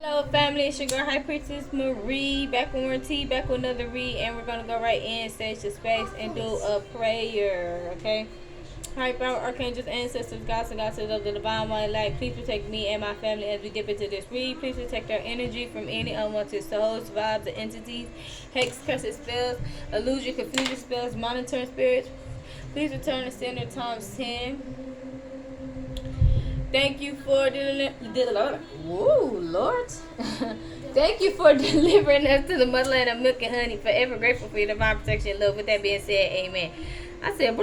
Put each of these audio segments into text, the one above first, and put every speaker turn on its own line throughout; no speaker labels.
Hello family, it's your girl High Priestess Marie, back with more tea, back with another read, and we're gonna go right in, stage the space, and do a prayer, okay? Alright, power archangels, ancestors, gods and goddesses of the divine one light, please protect me and my family as we dip into this read. Please protect our energy from any unwanted souls, vibes, and entities, hex, curses, spells, illusion, confusion spells, monitoring spirits. Please return to sender times 10. Thank you for Woo, Lord. Thank you for delivering us to the motherland of milk and honey. Forever grateful for your divine protection and love. With that being said, amen. I said,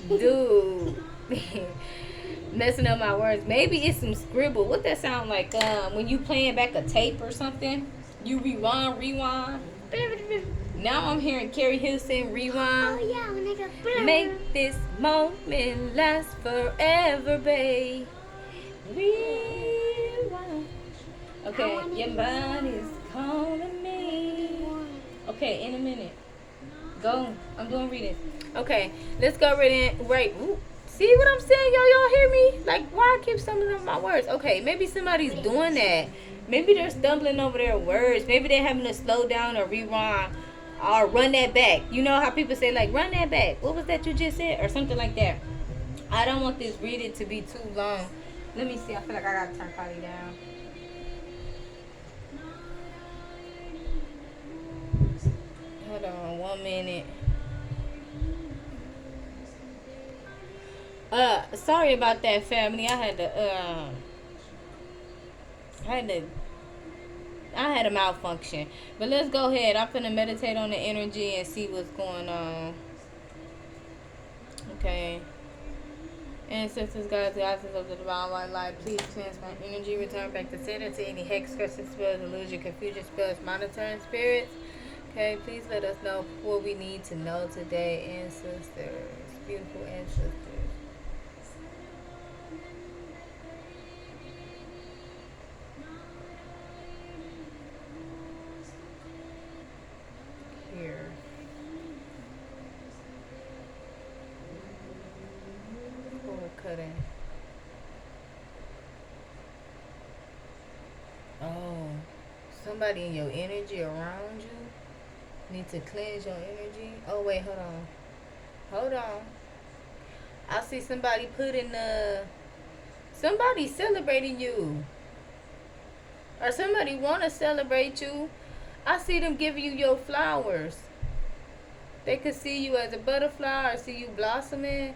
dude, messing up my words. Maybe it's some scribble. What that sound like? When you playing back a tape or something, you rewind. Now I'm hearing Carrie Hilson rewind. Oh yeah, when I go. Make this moment last forever, babe. Rewind. Okay, your body's calling me. Okay, in a minute. Go. I'm doing reading. Okay, let's go right in. Right. Ooh. See what I'm saying, y'all hear me? Like, why I keep stumbling over my words? Okay, maybe somebody's doing that. Maybe they're stumbling over their words. Maybe they're having to slow down or rewind or run that back. You know how people say, like, run that back. What was that you just said? Or something like that. I don't want this reading to be too long. Let me see. I feel like I gotta turn Carly down. Hold on 1 minute. Sorry about that, family. I had a malfunction. But let's go ahead. I'm finna meditate on the energy and see what's going on. Okay. Ancestors, gods, goddesses of the divine white light, please cleanse my energy, return back to center to any hex, curses, spells, illusion, confusion spells, monitoring spirits. Okay, please let us know what we need to know today, ancestors, beautiful ancestors. Here. Cord cutting. Oh, somebody in your energy around you need to cleanse your energy. Oh wait, hold on. I see somebody putting somebody celebrating you, or somebody want to celebrate you. I see them giving you your flowers. They could see you as a butterfly or see you blossoming.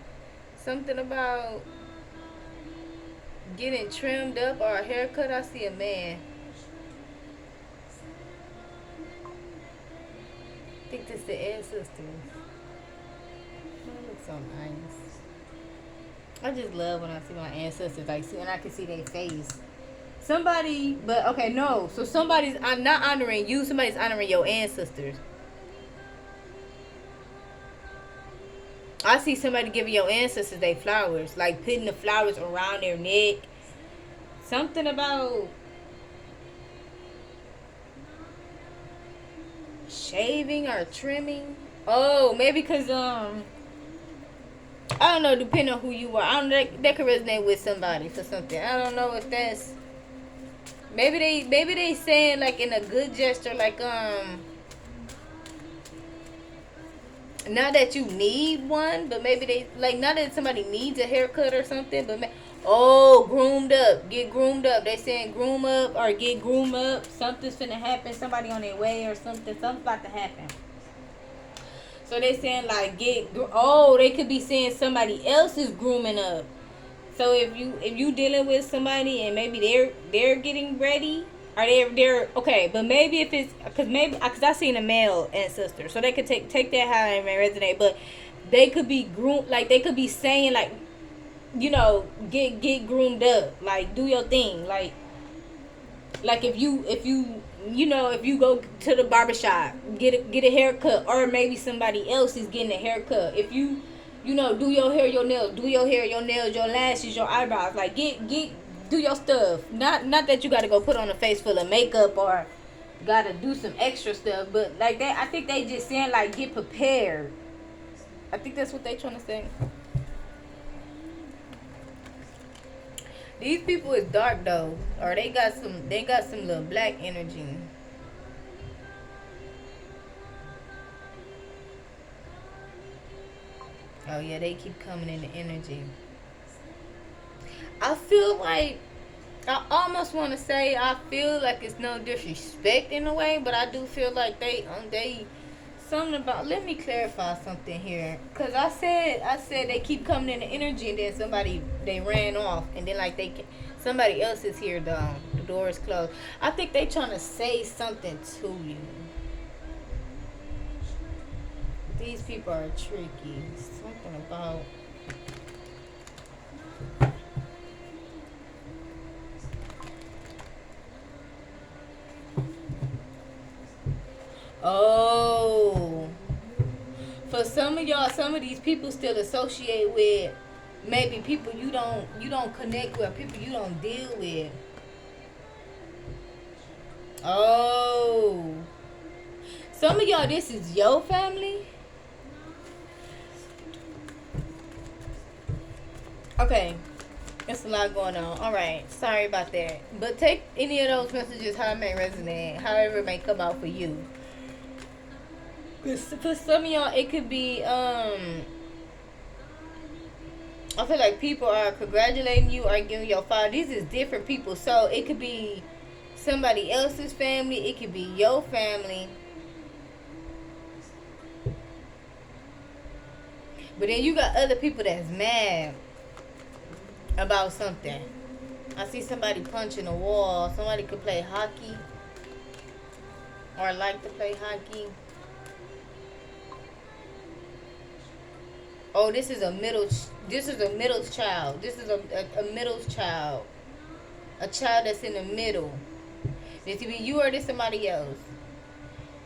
Something about getting trimmed up or a haircut. I see a man. I think this the ancestors. That looks so nice. I just love when I see my ancestors, like, and I can see their face. Somebody, but okay, no. So somebody's not honoring you. Somebody's honoring your ancestors. I see somebody giving your ancestors their flowers, like putting the flowers around their neck. Something about shaving or trimming. Oh, maybe because I don't know, depending on who you are. I don't know, that could resonate with somebody for something. I don't know if that's maybe they saying, like, in a good gesture, like not that you need one, but maybe they, like, not that somebody needs a haircut or something, but groomed up, get groomed up. They saying groom up or get groomed up. Something's finna happen. Somebody on their way or something. Something's about to happen. So they saying, like, they could be saying somebody else is grooming up. So if you dealing with somebody and maybe they're getting ready, or they're okay, but maybe if it's because I seen a male ancestor, so they could take that how it may resonate, but they could be groomed, like they could be saying, like, you know, get groomed up, like do your thing, like if you go to the barbershop, get a haircut, or maybe somebody else is getting a haircut. If you do your hair, your nails, your lashes, your eyebrows, like do your stuff. Not that you gotta go put on a face full of makeup or gotta do some extra stuff, but like that, I think they just saying, like, get prepared. I think that's what they trying to say. These people is dark though, or they got some little black energy. Oh yeah, they keep coming in the energy. I feel like I almost want to say I feel like it's no disrespect in a way, but I do feel like they something about. Let me clarify something here, cause I said they keep coming in the energy, and then somebody they ran off, and then like somebody else is here though. The door is closed. I think they trying to say something to you. These people are tricky. Something about. Oh, for some of y'all, some of these people still associate with maybe people you don't connect with, people you don't deal with. Oh, some of y'all, this is your family. Okay, it's a lot going on. All right, sorry about that. But take any of those messages how it may resonate, however it may come out for you. 'Cause for some of y'all, it could be I feel like people are congratulating you or giving your father. These is different people, so it could be somebody else's family. It could be your family. But then you got other people that's mad about something. I see somebody punching a wall. Somebody could play hockey or like to play hockey. Oh, this is a middle child. This is a middle child. A child that's in the middle. This could be you or this somebody else.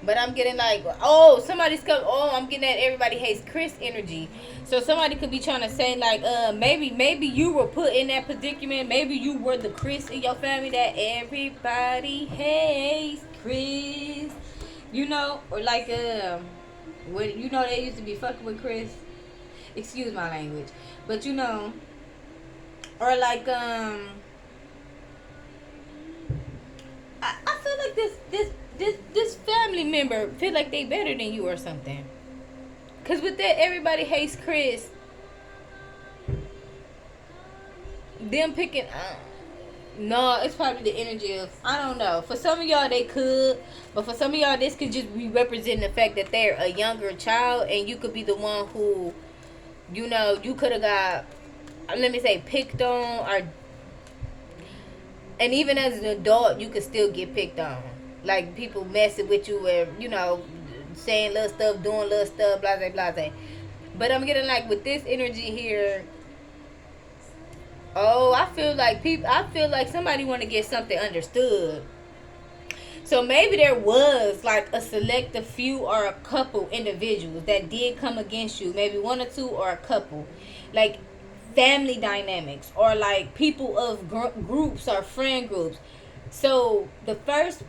But I'm getting like, oh, somebody's come. Oh, I'm getting that everybody hates Chris energy. So somebody could be trying to say like, maybe you were put in that predicament. Maybe you were the Chris in your family that everybody hates Chris. You know, or like when you know they used to be fucking with Chris. Excuse my language, but you know, or like I feel like this family member feel like they better than you or something. Cause with that everybody hates Chris. Them picking no, it's probably the energy of I don't know. For some of y'all they could, but for some of y'all this could just be representing the fact that they're a younger child and you could be the one who, you know, you could have got, let me say, picked on, or and even as an adult you could still get picked on, like people messing with you or, you know, saying little stuff, doing little stuff, blah blah blah. But I'm getting like with this energy here. Oh, I feel like somebody want to get something understood. So maybe there was like a selective few or a couple individuals that did come against you, maybe one or two or a couple, like family dynamics or like people of groups or friend groups. So the first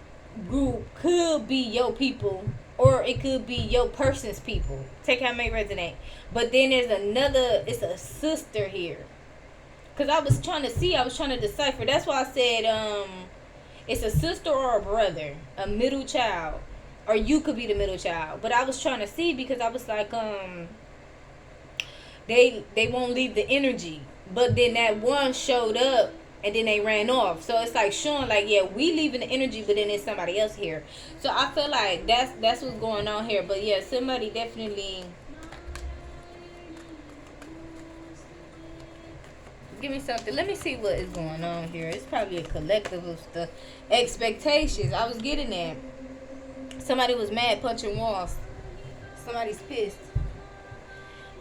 group could be your people or it could be your person's people. Take how it may resonate. But then there's another, it's a sister here. Cause I was trying to decipher. That's why I said it's a sister or a brother, a middle child, or you could be the middle child. But I was trying to see because I was like they won't leave the energy. But then that one showed up and then they ran off. So it's like showing like, yeah, we leaving the energy, but then there's somebody else here. So I feel like that's what's going on here. But yeah, somebody definitely give me something. Let me see what is going on here. It's probably a collective of stuff. Expectations. I was getting that. Somebody was mad punching walls. Somebody's pissed.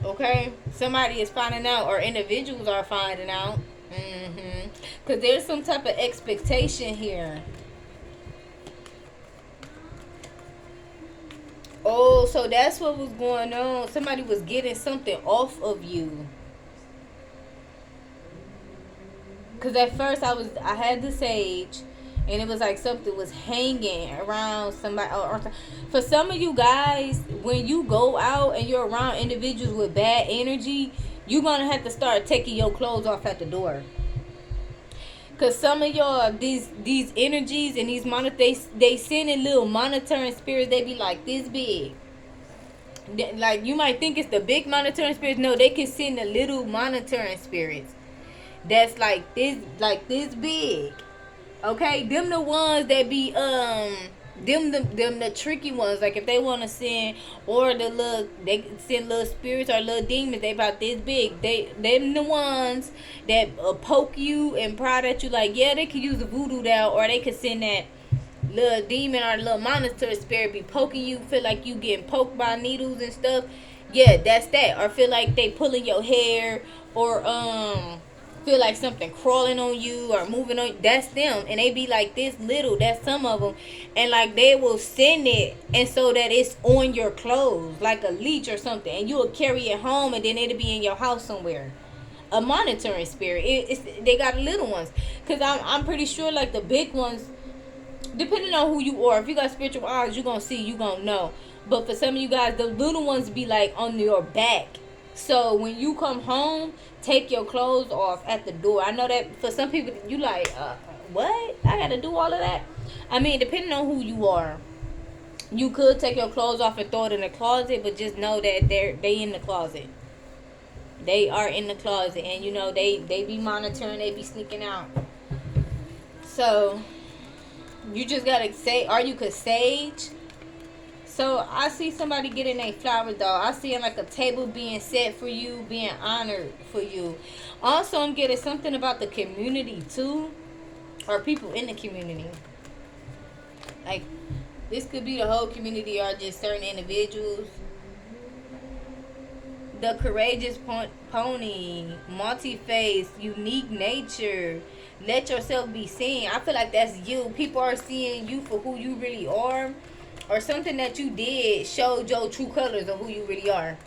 Okay? Somebody is finding out, or individuals are finding out. Because there's some type of expectation here. Oh, so that's what was going on. Somebody was getting something off of you. Because at first I had the sage, and it was like something was hanging around somebody. Or for some of you guys, when you go out and you're around individuals with bad energy, you're going to have to start taking your clothes off at the door. Cause some of y'all, these energies and these they send in little monitoring spirits. They be like this big. Like you might think it's the big monitoring spirits. No, they can send the little monitoring spirits. That's like this big. Okay, them the ones that be them the tricky ones. Like if they want to send or the little they send little spirits or little demons. They about this big. Them the ones that poke you and prod at you. Like yeah, they could use a voodoo doll or they could send that little demon or little monster spirit be poking you. Feel like you getting poked by needles and stuff. Yeah, that's that. Or feel like they pulling your hair or feel like something crawling on you or moving on. That's them, and they be like this little. That's some of them, and like they will send it, and so that it's on your clothes like a leech or something, and you will carry it home, and then it'll be in your house somewhere. A monitoring spirit. It's they got little ones, cause I'm pretty sure like the big ones, depending on who you are. If you got spiritual eyes, you gonna see, you gonna know. But for some of you guys, the little ones be like on your back. So when you come home, take your clothes off at the door. I know that for some people, you like, what? I gotta do all of that? I mean, depending on who you are, you could take your clothes off and throw it in the closet, but just know that they in the closet. They are in the closet, and you know they be monitoring, they be sneaking out. So you just gotta say, or you could sage. So I see somebody getting a flower doll. I see like a table being set for you, being honored for you. Also, I'm getting something about the community too, or people in the community. Like this could be the whole community or just certain individuals. The courageous pony, multi-faced, unique nature. Let yourself be seen. I feel like that's you. People are seeing you for who you really are, or something that you did showed your true colors of who you really are.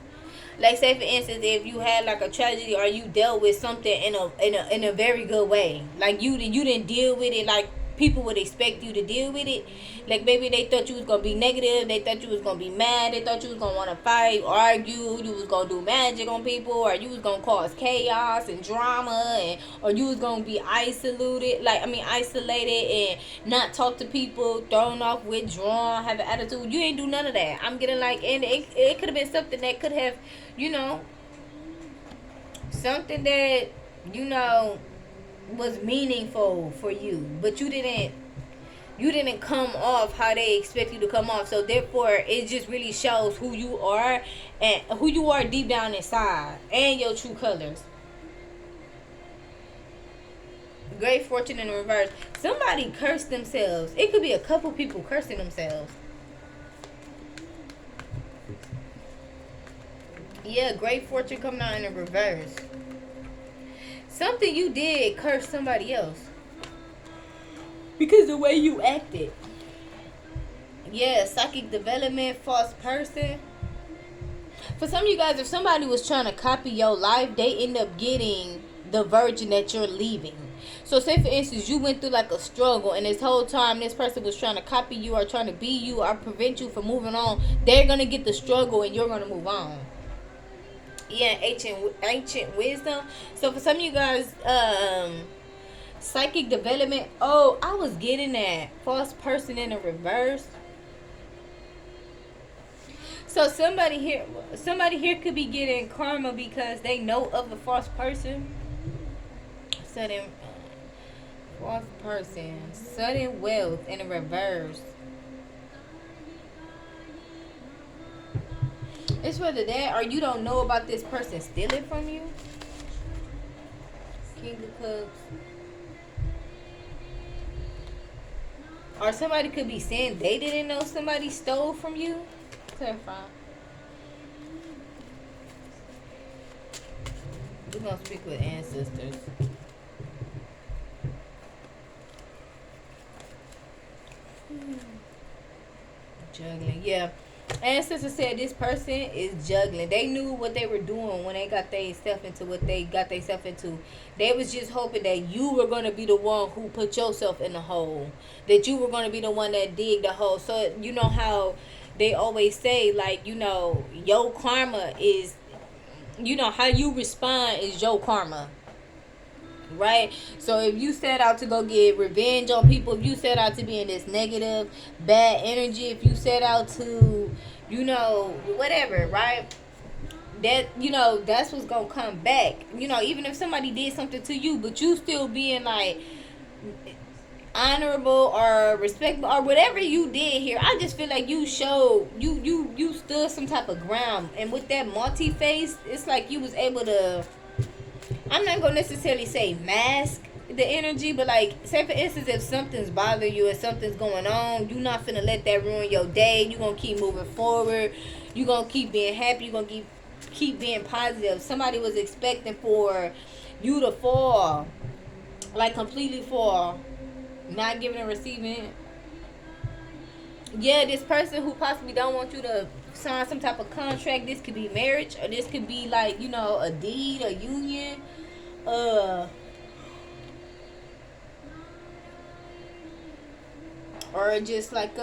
Like say for instance, if you had like a tragedy or you dealt with something in a very good way, like you didn't deal with it like people would expect you to deal with it. Like maybe they thought you was gonna be negative, they thought you was gonna be mad, they thought you was gonna want to fight, argue, you was gonna do magic on people, or you was gonna cause chaos and drama, and or you was gonna be isolated and not talk to people, thrown off, withdrawn, have an attitude. You ain't do none of that. I'm getting like, and it could have been something that could have, you know, something that you know was meaningful for you, but you didn't come off how they expect you to come off. So therefore it just really shows who you are and who you are deep down inside and your true colors. Great fortune in the reverse. Somebody cursed themselves. It could be a couple people cursing themselves. Yeah, great fortune coming out in the reverse. Something you did curse somebody else because the way you acted. Yeah, psychic development, false person. For some of you guys, if somebody was trying to copy your life, they end up getting the virgin that you're leaving. So say for instance, you went through like a struggle, and this whole time this person was trying to copy you or trying to be you or prevent you from moving on. They're gonna get the struggle and you're gonna move on. Yeah, ancient wisdom. So for some of you guys, psychic development. Oh, I was getting that false person in the reverse. So somebody here could be getting karma because they know of the false person. Sudden false person, sudden wealth in the reverse. It's whether that or you don't know about this person stealing from you. King of Cups. Or somebody could be saying they didn't know somebody stole from you. Clarify. We're going to speak with ancestors. Juggling. Yeah. Ancestors said this person is juggling. They knew what they were doing when they got themselves into what they got themselves into. They was just hoping that you were going to be the one who put yourself in the hole. That you were going to be the one that dig the hole. So, you know how they always say, like, you know, your karma is, you know, how you respond is your karma. right? So if you set out to go get revenge on people, if you set out to be in this negative, bad energy, if you set out to, whatever, right? That, that's what's gonna come back. Even if somebody did something to you, but you still being like honorable or respectable or whatever you did here, I just feel like you showed you stood some type of ground. And with that multi-face, it's like you was able to, I'm not gonna necessarily say mask the energy, but like, say for instance, if something's bothering you or something's going on, you're not finna let that ruin your day. You're gonna keep moving forward. You're gonna keep being happy. You're gonna keep being positive. Somebody was expecting for you to fall, like completely fall, not giving and receiving. Yeah, this person who possibly don't want you to sign some type of contract. This could be marriage, or this could be like, a deed, a union, uh or just like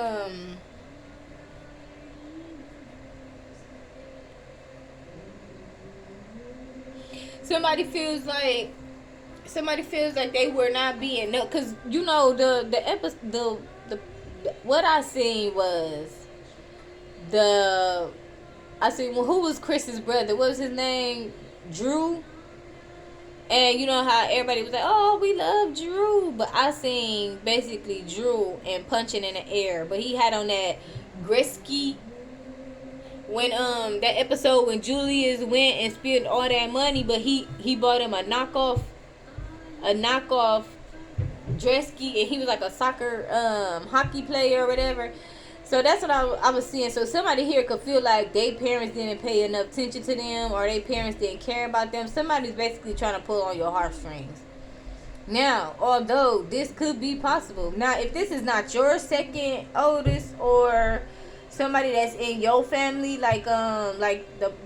somebody feels like they were not being no, because the episode, the what I seen was the I seen, well, who was Chris's brother, what was his name, Drew. And you know how everybody was like, "Oh, we love Drew," but I seen basically Drew and punching in the air. But he had on that Grisky when that episode when Julius went and spent all that money, but he bought him a knockoff Dresky, and he was like a soccer hockey player or whatever. So that's what I was seeing. So somebody here could feel like their parents didn't pay enough attention to them, or their parents didn't care about them. Somebody's basically trying to pull on your heartstrings. Now, although this could be possible. Now, if this is not your second oldest, or somebody that's in your family, like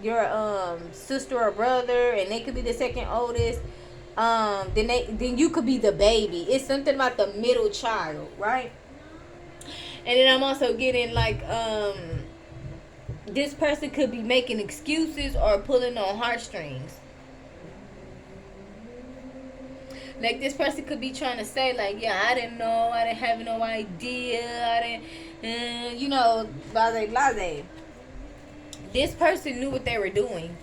your sister or brother, and they could be the second oldest, then you could be the baby. It's something about the middle child, right? And then I'm also getting like this person could be making excuses or pulling on heartstrings. Like, this person could be trying to say like, yeah, I didn't know, I didn't have no idea, I didn't, blase. This person knew what they were doing.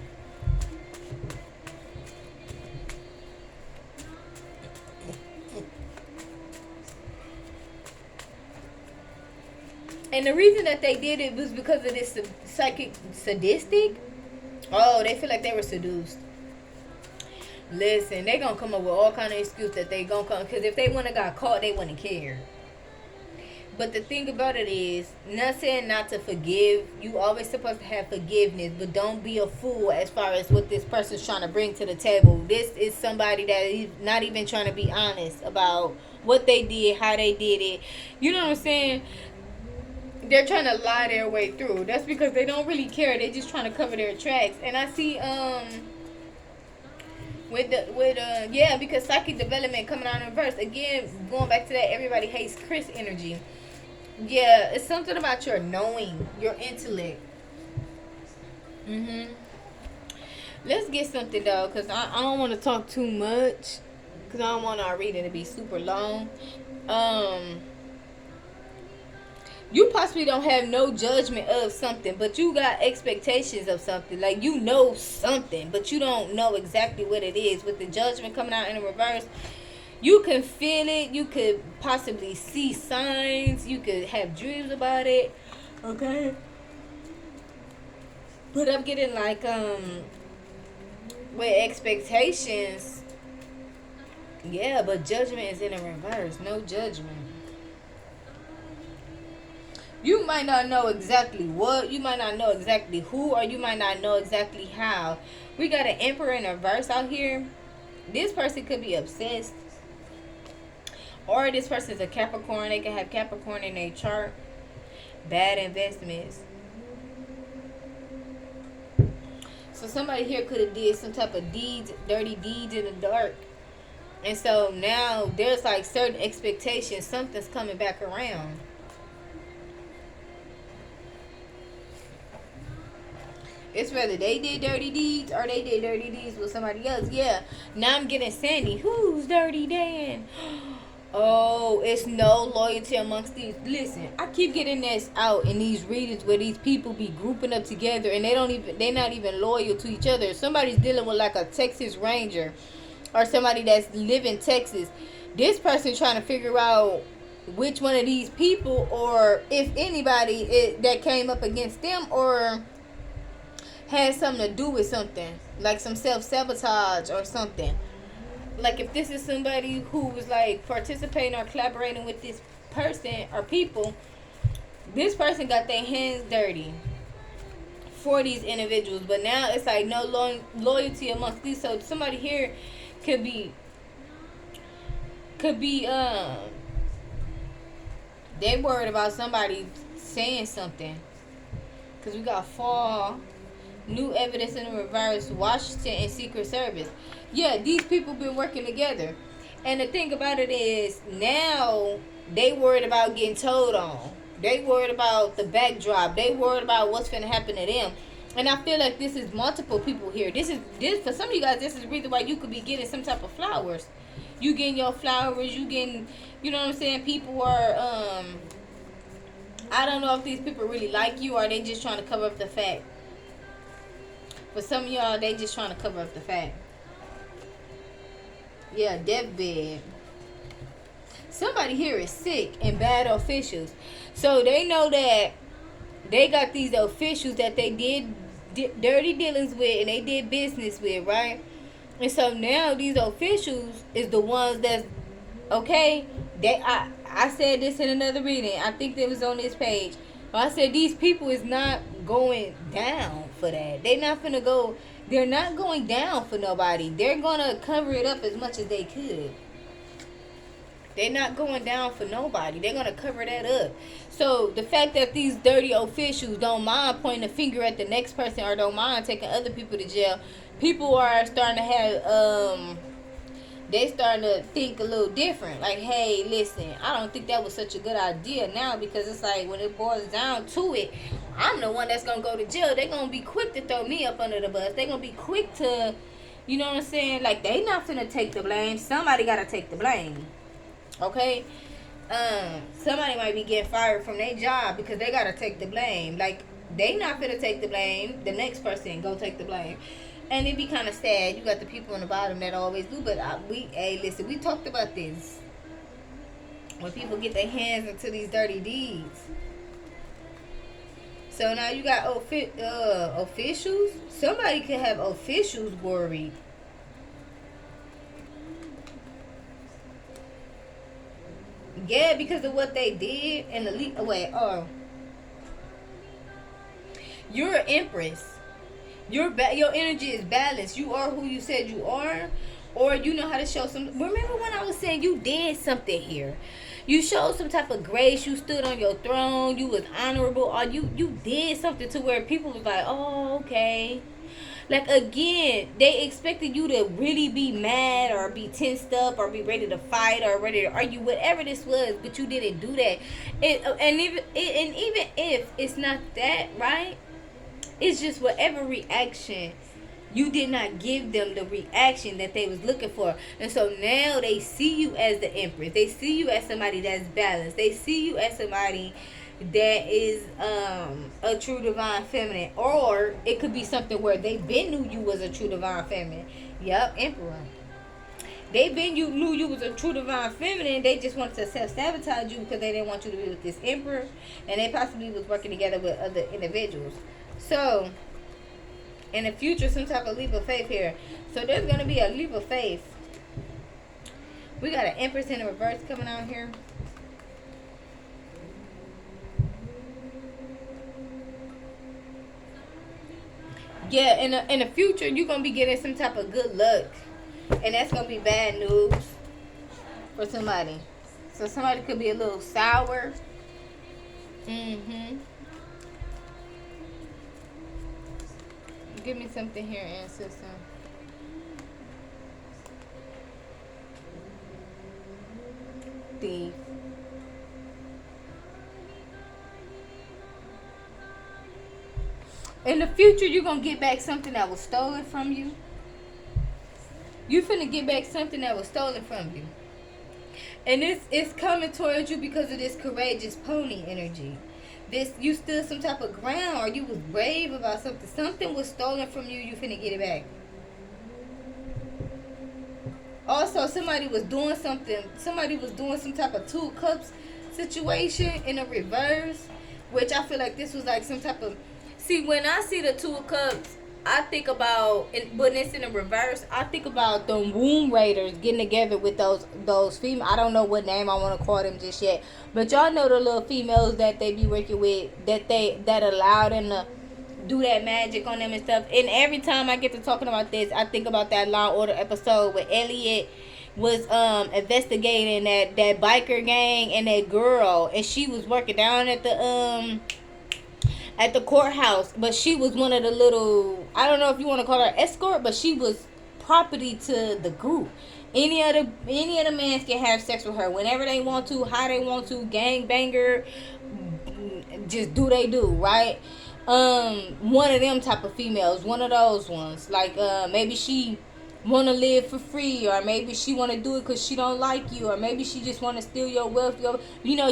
And the reason that they did it was because of this psychic sadistic. Oh, they feel like they were seduced. Listen, they gonna come up with all kind of excuse that they gonna come, because if they wouldn't have got caught, they wouldn't care. But the thing about it is, not saying not to forgive. You always supposed to have forgiveness, but don't be a fool as far as what this person's trying to bring to the table. This is somebody that is not even trying to be honest about what they did, how they did it. You know what I'm saying? They're trying to lie their way through. That's because they don't really care. They're just trying to cover their tracks. And I see because psychic development coming out in reverse again, going back to that everybody hates Chris energy. Yeah, it's something about your knowing, your intellect. Let's get something though, because I don't want to talk too much, because I don't want our reading to be super long. You possibly don't have no judgment of something, but you got expectations of something. Like, you know something, but you don't know exactly what it is. With the judgment coming out in the reverse, you can feel it. You could possibly see signs. You could have dreams about it. Okay? But I'm getting like, with expectations. Yeah, but judgment is in the reverse. No judgment. You might not know exactly what, you might not know exactly who, or you might not know exactly how. We got an Emperor in a verse out here. This person could be obsessed. Or this person is a Capricorn. They can have Capricorn in their chart. Bad investments. So somebody here could have did some type of deeds, dirty deeds in the dark. And so now there's like certain expectations. Something's coming back around. It's whether they did dirty deeds or they did dirty deeds with somebody else. Yeah. Now I'm getting Sandy. Who's Dirty Dan? Oh, it's no loyalty amongst these. Listen, I keep getting this out in these readings where these people be grouping up together and they're not even loyal to each other. Somebody's dealing with like a Texas Ranger or somebody that's live in Texas. This person trying to figure out which one of these people or if anybody that came up against them or had something to do with something, like some self-sabotage or something. Like if this is somebody who was like participating or collaborating with this person or people, this person got their hands dirty for these individuals. But now it's like no loyalty amongst these. So somebody here could be they worried about somebody saying something. Because we got fall, new evidence in the reverse, Washington, and Secret Service. Yeah, these people been working together. And the thing about it is, now they worried about getting told on. They worried about the backdrop. They worried about what's going to happen to them. And I feel like this is multiple people here. This for some of you guys, this is the reason why you could be getting some type of flowers. You getting your flowers, you getting, you know what I'm saying? People are, I don't know if these people really like you or they just trying to cover up the fact. For some of y'all, they just trying to cover up the fact. Yeah, deathbed. Somebody here is sick and bad officials. So they know that they got these officials that they did dirty dealings with and they did business with, right? And so now these officials is the ones that's okay. I said this in another reading. I think it was on this page. I said these people is not going down for that. They're not going down for nobody. They're gonna cover it up as much as they could. They're not going down for nobody. They're gonna cover that up. So the fact that these dirty officials don't mind pointing a finger at the next person or don't mind taking other people to jail, people are starting to have they starting to think a little different. Like, hey, listen, I don't think that was such a good idea now, because it's like when it boils down to it, I'm the one that's gonna go to jail. They're gonna be quick to throw me up under the bus. They're gonna be quick to, you know what I'm saying? Like, they not finna take the blame. Somebody gotta take the blame. Okay? Somebody might be getting fired from their job because they gotta take the blame. Like, they not finna take the blame. The next person gonna take the blame. And it be kind of sad. You got the people on the bottom that always do. But listen, we talked about this. When people get their hands into these dirty deeds. So now you got officials. Somebody could have officials worried. Yeah, because of what they did. And you're an empress. Your energy is balanced. You are who you said you are. Or you know how to show some. Remember when I was saying you did something here? You showed some type of grace. You stood on your throne. You was honorable. Or you did something to where people was like, oh, okay. Like, again, they expected you to really be mad or be tensed up or be ready to fight or ready to argue, whatever this was, but you didn't do that. And even if it's not that, right? It's just whatever reaction, you did not give them the reaction that they was looking for. And so now they see you as the empress. They see you as somebody that's balanced. They see you as somebody that is a true divine feminine. Or it could be something where they been knew you was a true divine feminine. Yep, emperor. They been knew you was a true divine feminine. They just wanted to self-sabotage you because they didn't want you to be with this emperor. And they possibly was working together with other individuals. So, in the future, some type of leap of faith here. So, there's going to be a leap of faith. We got an Empress in the reverse coming out here. Yeah, in the future, you're going to be getting some type of good luck. And that's going to be bad news for somebody. So, somebody could be a little sour. Give me something here, ancestor. Thief. In the future, you're gonna get back something that was stolen from you. You finna get back something that was stolen from you. And it's coming towards you because of this courageous pony energy. This, you stood some type of ground, or you was brave about something. Something was stolen from you. You finna get it back. Also, somebody was doing something. Somebody was doing some type of two cups situation in a reverse, which I feel like this was like some type of. See, when I see the two of cups, I think about, when it's in the reverse, I think about the womb raiders getting together with those female. I don't know what name I want to call them just yet, but y'all know the little females that they be working with, that allow them to do that magic on them and stuff. And every time I get to talking about this, I think about that Law and Order episode where Elliot was investigating that biker gang and that girl, and she was working down at the courthouse, but she was one of the little, I don't know if you want to call her escort, but she was property to the group. Any of the men can have sex with her whenever they want to, how they want to, gang banger, just do they do, right? One of them type of females, one of those ones, like maybe she want to live for free, or maybe she want to do it because she don't like you, or maybe she just want to steal your wealth,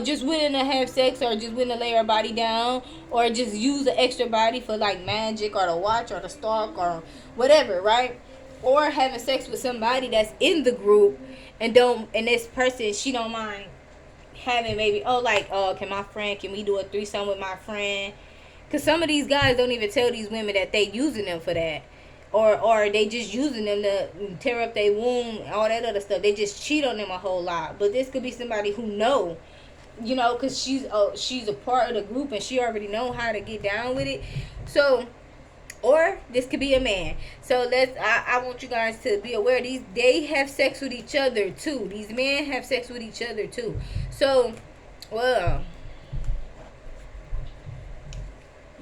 just willing to have sex, or just willing to lay her body down, or just use an extra body for like magic, or to watch, or to stalk, or whatever, right? Or having sex with somebody that's in the group, and this person, she don't mind having, maybe, can we do a threesome with my friend? Because some of these guys don't even tell these women that they using them for that, or they just using them to tear up their womb, all that other stuff. They just cheat on them a whole lot. But this could be somebody who know, because she's a part of the group, and she already know how to get down with it. So, or this could be a man. So I want you guys to be aware, they have sex with each other too. These men have sex with each other too. So, well,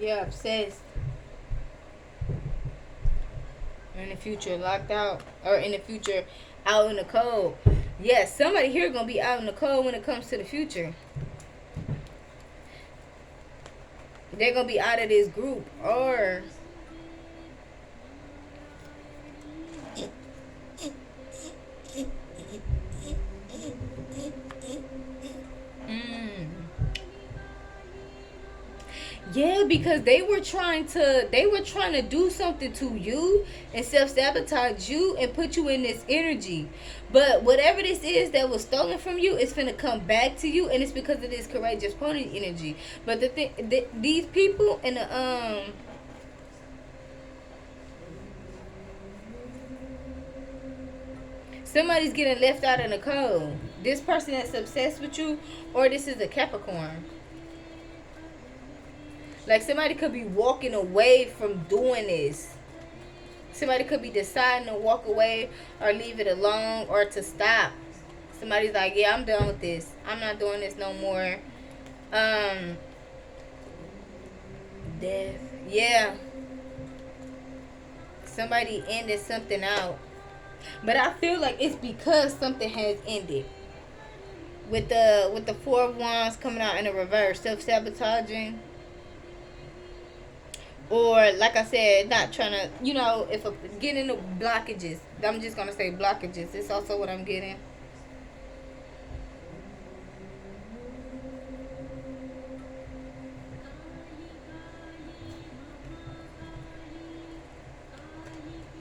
yeah, obsessed. In the future, locked out, or in the future, out in the cold. Yes, somebody here gonna be out in the cold when it comes to the future. They're gonna be out of this group, or yeah, because they were trying to do something to you and self-sabotage you and put you in this energy. But whatever this is that was stolen from you, it's gonna come back to you, and it's because of this courageous pony energy. But these people in the somebody's getting left out in the cold. This person that's obsessed with you, or this is a Capricorn. Like, somebody could be walking away from doing this. Somebody could be deciding to walk away, or leave it alone, or to stop. Somebody's like, yeah, I'm done with this. I'm not doing this no more. Death. Yeah. Somebody ended something out. But I feel like it's because something has ended. With the Four of Wands coming out in a reverse, self-sabotaging. Or, like I said, not trying to, if getting the blockages. I'm just going to say blockages. It's also what I'm getting.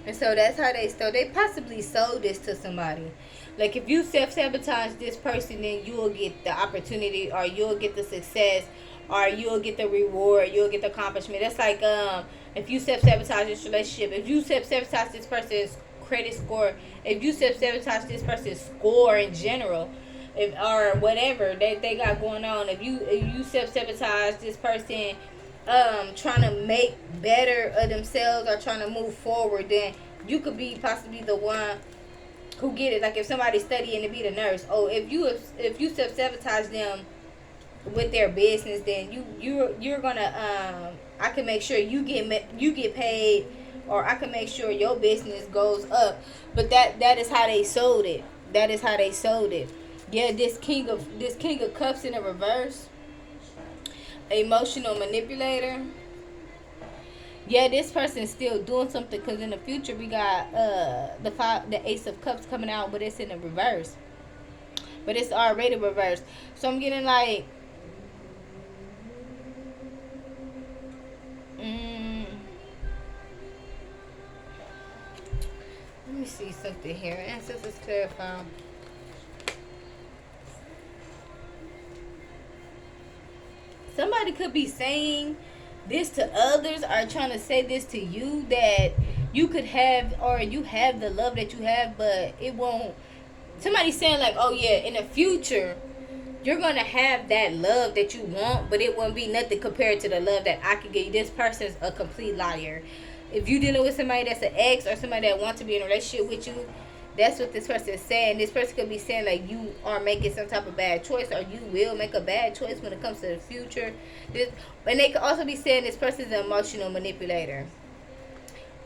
And so that's how they possibly sold this to somebody. Like, if you self-sabotage this person, then you'll get the opportunity, or you'll get the success, or you'll get the reward, you'll get the accomplishment. That's like, if you self-sabotage this relationship, if you self-sabotage this person's credit score, if you self-sabotage this person's score in general, or whatever they got going on, if you self-sabotage this person trying to make better of themselves, or trying to move forward, then you could be possibly the one who get it. Like, if somebody's studying to be the nurse, if you self-sabotage them with their business, then you're gonna I can make sure you get paid, or I can make sure your business goes up. But that is how they sold it. That is how they sold it. Yeah, this king of cups in the reverse, emotional manipulator. Yeah, this person's still doing something because in the future we got the Ace of Cups coming out, but it's in the reverse. But it's already reversed. So I'm getting like, mm, let me see something here. Ancestors clarify. Somebody could be saying this to others or trying to say this to you, that you could have, or you have the love that you have, but it won't. Somebody's saying like, oh yeah, in the future you're gonna have that love that you want, but it won't be nothing compared to the love that I could give you. This person's a complete liar. If you dealing with somebody that's an ex or somebody that wants to be in a relationship with you, that's what this person is saying. This person could be saying like you are making some type of bad choice, or you will make a bad choice when it comes to the future. And they could also be saying this person is an emotional manipulator.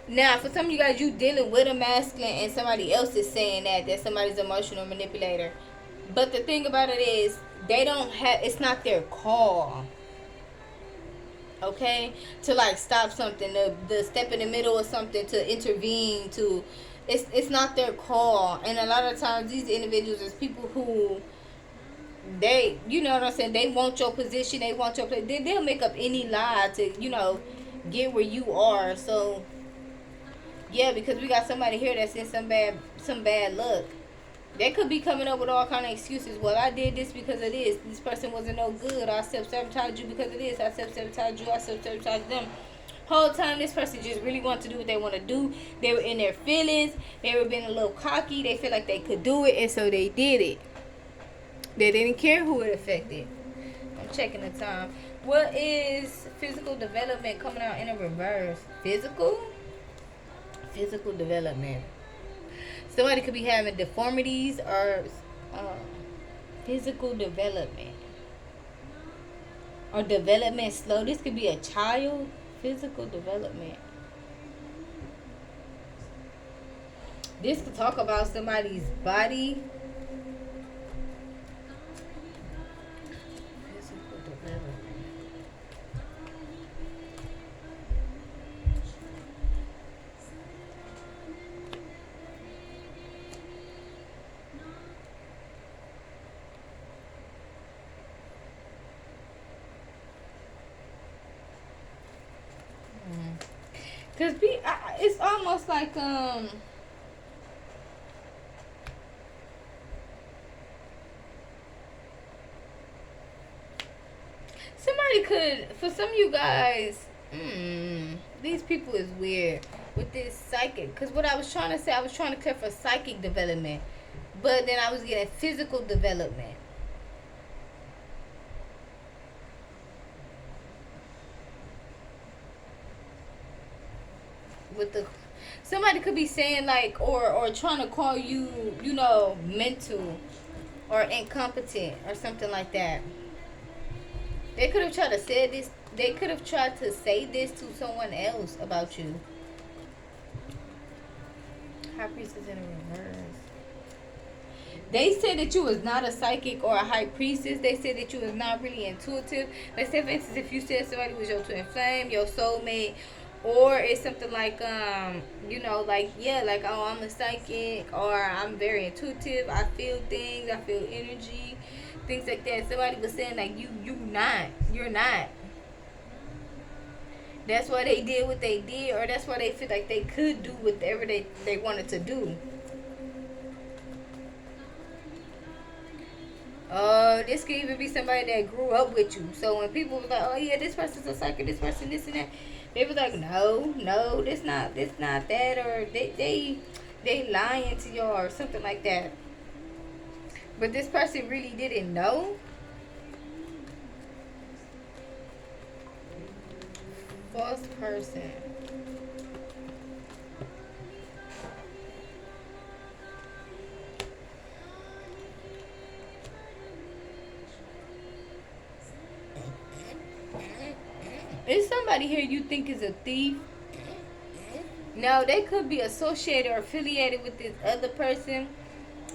Now, for some of you guys, you dealing with a masculine, and somebody else is saying that somebody's an emotional manipulator. But the thing about it is, they don't have. It's not their call. Okay, to like stop something, the step in the middle of something, to intervene, to it's not their call. And a lot of times these individuals is people who, they, you know what I'm saying, they want your position, they want your place. They'll make up any lie to, get where you are. So yeah, because we got somebody here that's in some bad luck. They could be coming up with all kind of excuses. Well, I did this because of this. This person wasn't no good. I self-sabotaged you because of this. I self-sabotaged you. I self-sabotaged them. Whole time this person just really wanted to do what they want to do. They were in their feelings. They were being a little cocky. They feel like they could do it, and so they did it. They didn't care who it affected. I'm checking the time. What is physical development coming out in a reverse? Physical development. Somebody could be having deformities or uh, physical development, or development slow. This could be a child. Physical development. This could talk about somebody's body. Physical development. Cause it's almost like somebody could, for some of you guys, these people is weird with this psychic. Cause what I was trying to say, I was trying to clear for psychic development, but then I was getting physical development. With the, somebody could be saying like, or trying to call you, mental or incompetent or something like that. They could have tried to say this. They could have tried to say this to someone else about you. High priestess in a reverse. They said that you was not a psychic or a high priestess. They said that you was not really intuitive. Let's say, for instance, if you said somebody was your twin flame, your soulmate, or it's something like like, yeah, like, oh, I'm a psychic, or I'm very intuitive, I feel things, I feel energy, things like that. Somebody was saying like, you're not. That's why they did what they did, or that's why they feel like they could do whatever they wanted to do. This could even be somebody that grew up with you. So when people was like, oh yeah, this person's a psychic, this person, this and that, they was like, no, this not that, or they lying to y'all or something like that. But this person really didn't know. False person. Is somebody here you think is a thief? No, they could be associated or affiliated with this other person,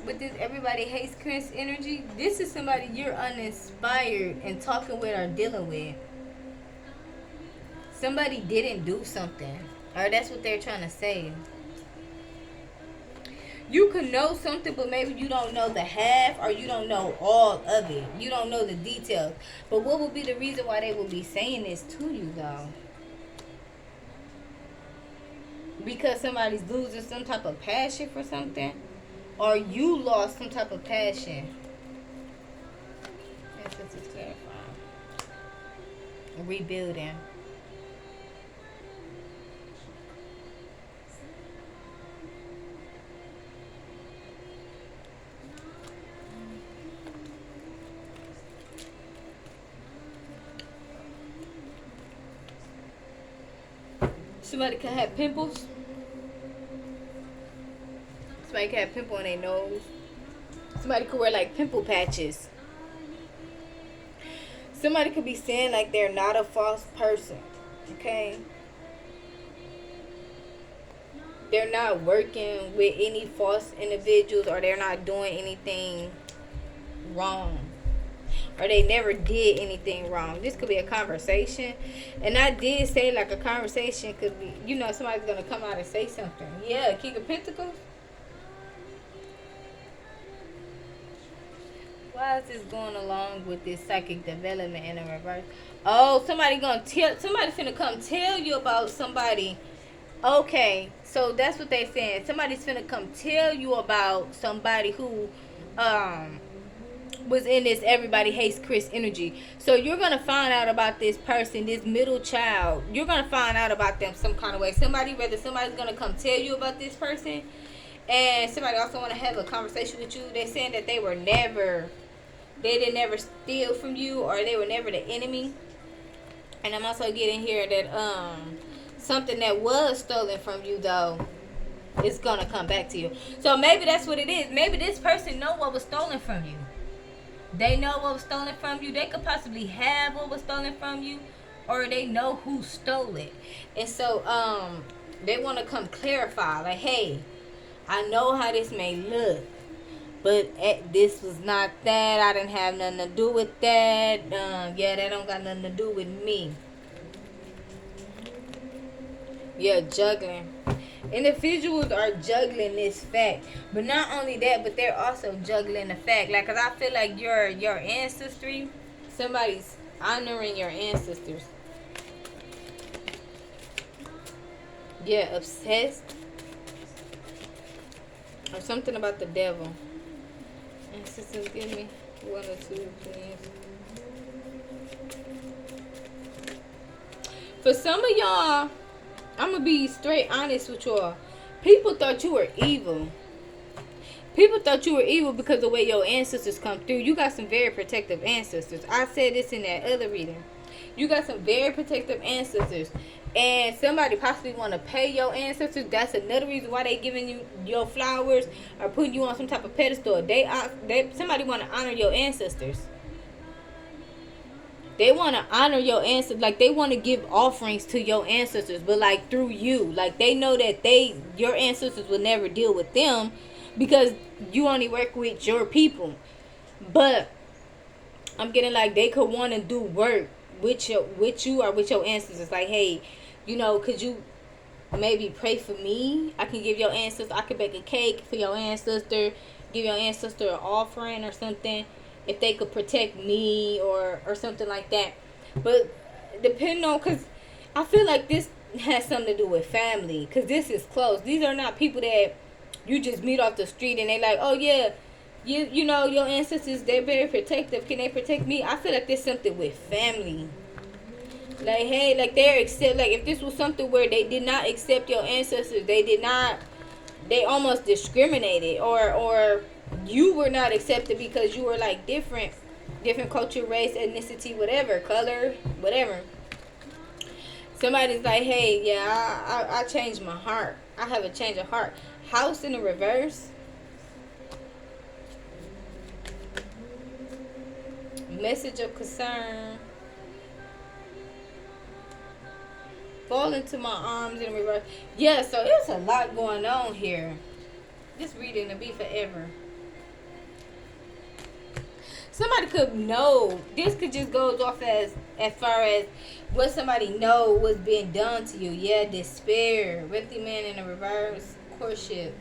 with this everybody hates Chris energy. This is somebody you're uninspired and talking with or dealing with. somebody didn't do something, or that's what they're trying to say. You could know something, but maybe you don't know the half, or you don't know all of it. You don't know the details. But what would be the reason why they would be saying this to you, though? Because somebody's losing some type of passion for something, or you lost some type of passion. Yes, this is clarifying. Rebuilding. Somebody can have pimples. Somebody can have pimple on their nose. Somebody could wear like pimple patches. Somebody could be saying like they're not a false person. Okay? They're not working with any false individuals, or they're not doing anything wrong, or they never did anything wrong. This could be a conversation. And I did say like a conversation could be, somebody's going to come out and say something. Yeah, King of Pentacles. Why is this going along with this psychic development in a reverse? Oh, somebody's finna come tell you about somebody. Okay, so that's what they saying. Somebody's finna come tell you about somebody who was in this everybody hates Chris energy. So you're gonna find out about this person, this middle child. You're gonna find out about them some kind of way. Somebody's gonna come tell you about this person, and somebody also want to have a conversation with you. They're saying that they didn't never steal from you, or they were never the enemy. And I'm also getting here that something that was stolen from you, though, is gonna come back to you. So maybe that's what it is. Maybe this person know what was stolen from you. They know what was stolen from you. They could possibly have what was stolen from you, or they know who stole it. And so they want to come clarify, like, hey, I know how this may look, but this was not that. I didn't have nothing to do with that. Yeah, that don't got nothing to do with me. Yeah, juggling. Individuals are juggling this fact. But not only that, but they're also juggling the fact. Like, because I feel like your ancestry, somebody's honoring your ancestors. Yeah, obsessed. Or something about the devil. Ancestors, give me 1 or 2, please. For some of y'all, I'm going to be straight honest with y'all. People thought you were evil. People thought you were evil because of the way your ancestors come through. You got some very protective ancestors. I said this in that other reading. You got some very protective ancestors. And somebody possibly want to pay your ancestors. That's another reason why they giving you your flowers or putting you on some type of pedestal. Somebody want to honor your ancestors. They want to honor your ancestors. Like, they want to give offerings to your ancestors, but like through you. Like, they know that your ancestors will never deal with them because you only work with your people. But I'm getting like they could want to do work with you or with your ancestors. Like, hey, could you maybe pray for me? I can give your ancestor, I could bake a cake for your ancestor, give your ancestor an offering or something, if they could protect me or something like that. But depending on, because I feel like this has something to do with family, because this is close. These are not people that you just meet off the street and they like, oh yeah, you know, your ancestors, they're very protective. Can they protect me? I feel like there's something with family. Like, hey, like if this was something where they did not accept your ancestors, they almost discriminated, or you were not accepted because you were like different culture, race, ethnicity, whatever, color, whatever. Somebody's like, hey, yeah, I changed my heart. I have a change of heart. House in the reverse. Message of concern. Fall into my arms in reverse. Yeah, so there's a lot going on here. This reading will be forever. somebody could know. This could just goes off as far as what somebody know was being done to you. Yeah, despair. Wealthy man in a reverse courtship.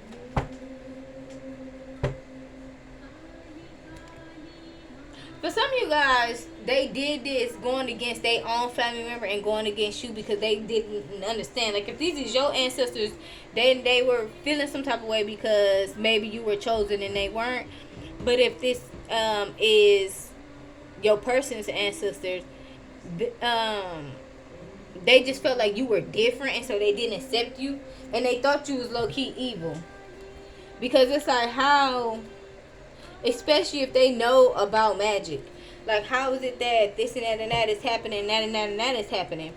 For some of you guys, they did this going against their own family member and going against you because they didn't understand. Like if these is your ancestors, they were feeling some type of way because maybe you were chosen and they weren't. But if this is your person's ancestors, they just felt like you were different and so they didn't accept you and they thought you was low-key evil. Because it's like how, especially if they know about magic, like how is it that this and that is happening, that and that and that is happening,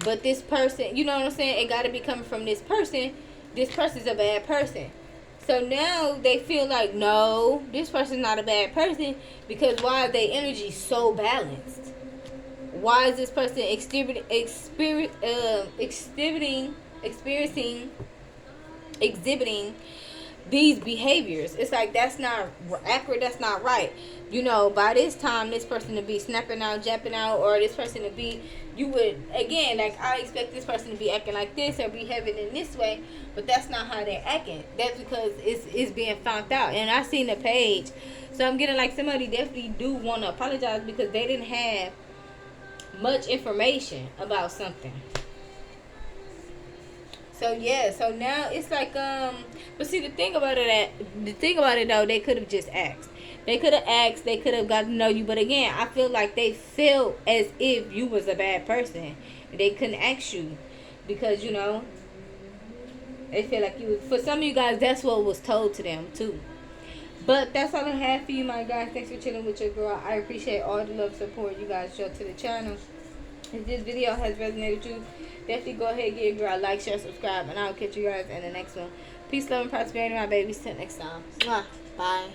but this person, you know what I'm saying, it got to be coming from this person's a bad person. So now they feel like, no, this person's not a bad person, because why is their energy so balanced? Why is this person exhibiting these behaviors? It's like that's not accurate, that's not right. You know, by this time this person to be snapping out, japping out, or this person to be, you would, again, like I expect this person to be acting like this or behaving in this way, but that's not how they're acting. That's because it's being found out. And I seen the page, so I'm getting like somebody definitely do want to apologize because they didn't have much information about something. So yeah, so now it's like but see the thing about it though, they could have just asked. They could have got to know you, but again, I feel like they felt as if you was a bad person. They couldn't ask you because, you know, they feel like you, for some of you guys, that's what was told to them too. But that's all I have for you, my guys. Thanks for chilling with your girl. I appreciate all the love, support you guys show to the channel. If this video has resonated with you, definitely go ahead and give your girl a like, share, subscribe, and I'll catch you guys in the next one. Peace, love, and prosperity, my babies. Till next time. Mwah. Bye.